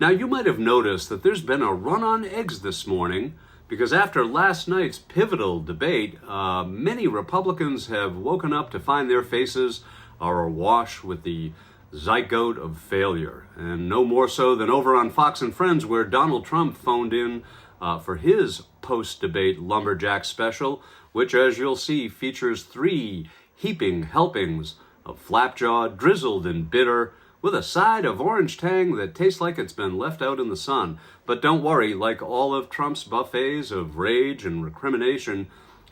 Now, you might have noticed that there's been a run on eggs this morning because after last night's pivotal debate, many Republicans have woken up to find their faces are awash with the zygote of failure. And no more so than over on Fox and Friends, where Donald Trump phoned in for his post-debate lumberjack special, which, as you'll see, features 3 heaping helpings of flapjaw, drizzled and bitter, with a side of orange tang that tastes like it's been left out in the sun. But don't worry, like all of Trump's buffets of rage and recrimination,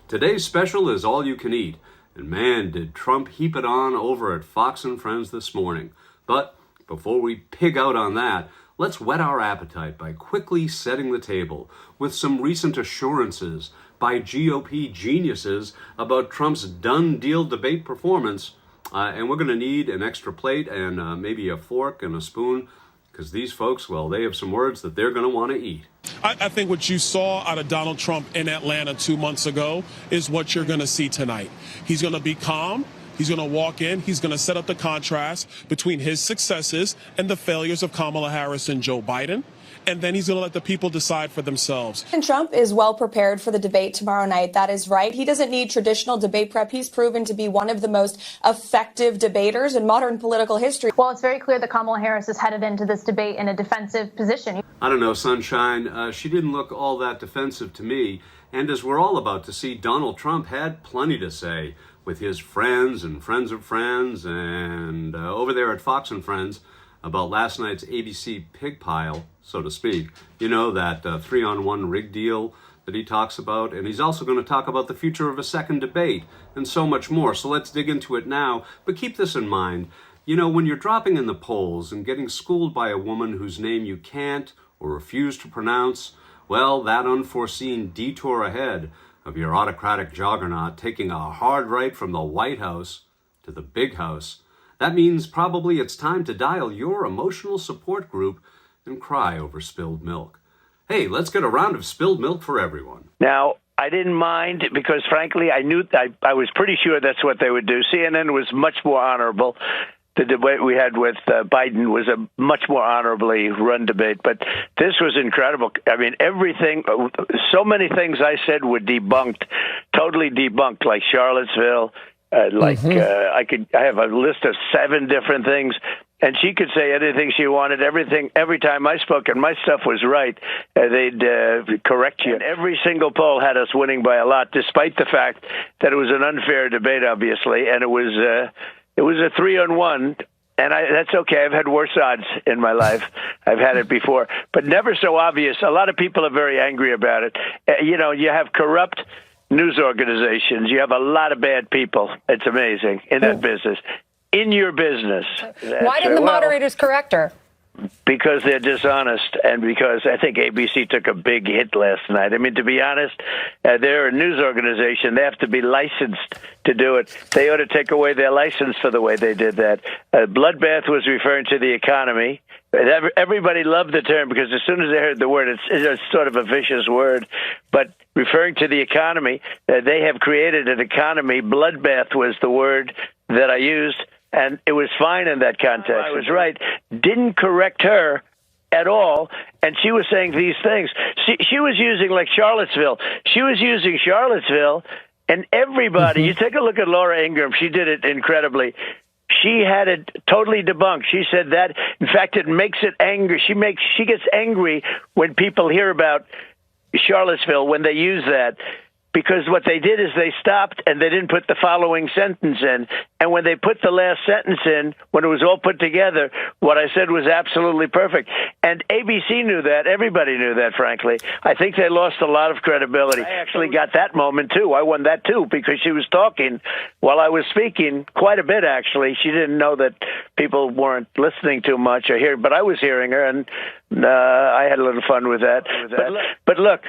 today's special is all you can eat. And man, did Trump heap it on over at Fox and Friends this morning. But before we pig out on that, let's whet our appetite by quickly setting the table with some recent assurances by GOP geniuses about Trump's done-deal debate performance. And we're going to need an extra plate and maybe a fork and a spoon, because these folks, well, they have some words that they're going to want to eat. I think what you saw out of Donald Trump in Atlanta 2 months ago is what you're going to see tonight. He's going to be calm. He's going to walk in. He's going to set up the contrast between his successes and the failures of Kamala Harris and Joe Biden. And then he's going to let the people decide for themselves. And Trump is well prepared for the debate tomorrow night. That is right. He doesn't need traditional debate prep. He's proven to be one of the most effective debaters in modern political history. Well, it's very clear that Kamala Harris is headed into this debate in a defensive position. I don't know, Sunshine. She didn't look all that defensive to me. And as we're all about to see, Donald Trump had plenty to say with his friends and friends of friends and over there at Fox and Friends about last night's ABC pig pile, so to speak. You know, that 3-on-1 rig deal that he talks about. And he's also going to talk about the future of a second debate and so much more. So let's dig into it now. But keep this in mind. You know, when you're dropping in the polls and getting schooled by a woman whose name you can't or refuse to pronounce, well, that unforeseen detour ahead of your autocratic juggernaut taking a hard right from the White House to the Big House, that means probably it's time to dial your emotional support group and cry over spilled milk. Hey, let's get a round of spilled milk for everyone. Now, I didn't mind because, frankly, I was pretty sure that's what they would do. CNN was much more honorable. The debate we had with Biden was a much more honorably run debate, but this was incredible. I mean, everything, so many things I said were debunked, totally debunked, like Charlottesville. I have a list of 7 different things, and she could say anything she wanted, everything. Every time I spoke, and my stuff was right, they'd correct you. And every single poll had us winning by a lot, despite the fact that it was an unfair debate, obviously, and it was a 3-on-1. And that's okay. I've had worse odds in my life. I've had it before, but never so obvious. A lot of people are very angry about it. You know, you have corrupt news organizations. You have a lot of bad people. It's amazing in that business. In your business. Why didn't the moderators correct her? Because they're dishonest, and because I think ABC took a big hit last night. I mean, to be honest, they're a news organization. They have to be licensed to do it. They ought to take away their license for the way they did that. Bloodbath was referring to the economy. Everybody loved the term because as soon as they heard the word, it's sort of a vicious word. But referring to the economy, they have created an economy. Bloodbath was the word that I used. And it was fine in that context. I was right. Didn't correct her at all. And she was saying these things. She was using, like, Charlottesville. She was using Charlottesville, and everybody, you take a look at Laura Ingraham. She did it incredibly. She had it totally debunked. She said that, in fact, it makes it angry. She gets angry when people hear about Charlottesville, when they use that. Because what they did is they stopped and they didn't put the following sentence in. And when they put the last sentence in, when it was all put together, what I said was absolutely perfect. And ABC knew that. Everybody knew that, frankly. I think they lost a lot of credibility. I actually got that moment, too. I won that, too, because she was talking while I was speaking quite a bit, actually. She didn't know that people weren't listening too much or hearing, but I was hearing her, and I had a little fun with that. But look.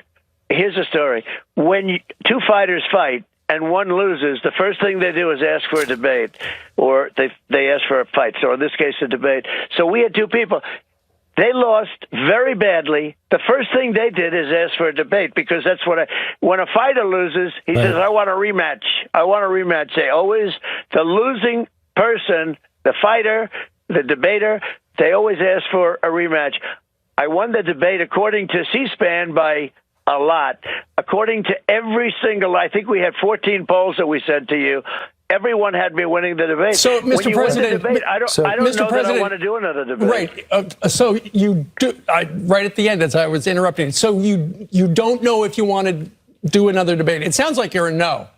Here's a story. When 2 fighters fight and one loses, the first thing they do is ask for a debate, or they ask for a fight. So in this case, a debate. So we had 2 people. They lost very badly. The first thing they did is ask for a debate, because that's when a fighter loses, he says, I want a rematch. I want a rematch. They always, the losing person, the fighter, the debater, they always ask for a rematch. I won the debate according to C-SPAN by a lot. According to every single, I think we had 14 polls that we sent to you. Everyone had me winning the debate. So, Mr. when you President, win the debate, I don't Mr. know President, that I want to do another debate. Right. So you do. Right at the end, as I was interrupting. So you don't know if you want to do another debate. It sounds like you're a no.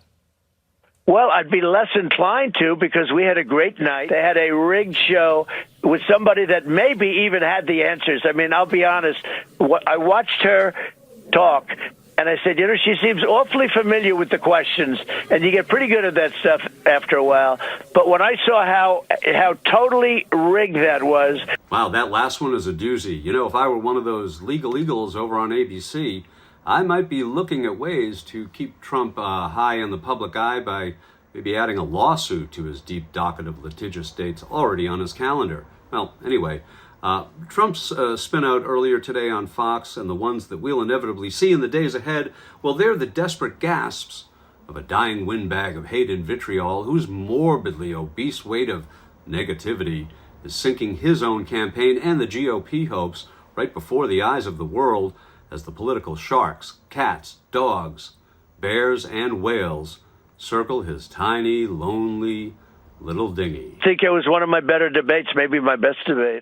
Well, I'd be less inclined to because we had a great night. They had a rigged show with somebody that maybe even had the answers. I mean, I'll be honest. I watched her talk, and I said, she seems awfully familiar with the questions, and you get pretty good at that stuff after a while. But when I saw how totally rigged that was. Wow, that last one is a doozy. If I were one of those legal eagles over on ABC, I might be looking at ways to keep Trump high in the public eye by maybe adding a lawsuit to his deep docket of litigious dates already on his calendar. Well, anyway, Trump's spin out earlier today on Fox and the ones that we'll inevitably see in the days ahead, well, they're the desperate gasps of a dying windbag of hate and vitriol whose morbidly obese weight of negativity is sinking his own campaign and the GOP hopes right before the eyes of the world as the political sharks, cats, dogs, bears, and whales circle his tiny, lonely little dinghy. I think it was one of my better debates, maybe my best debate.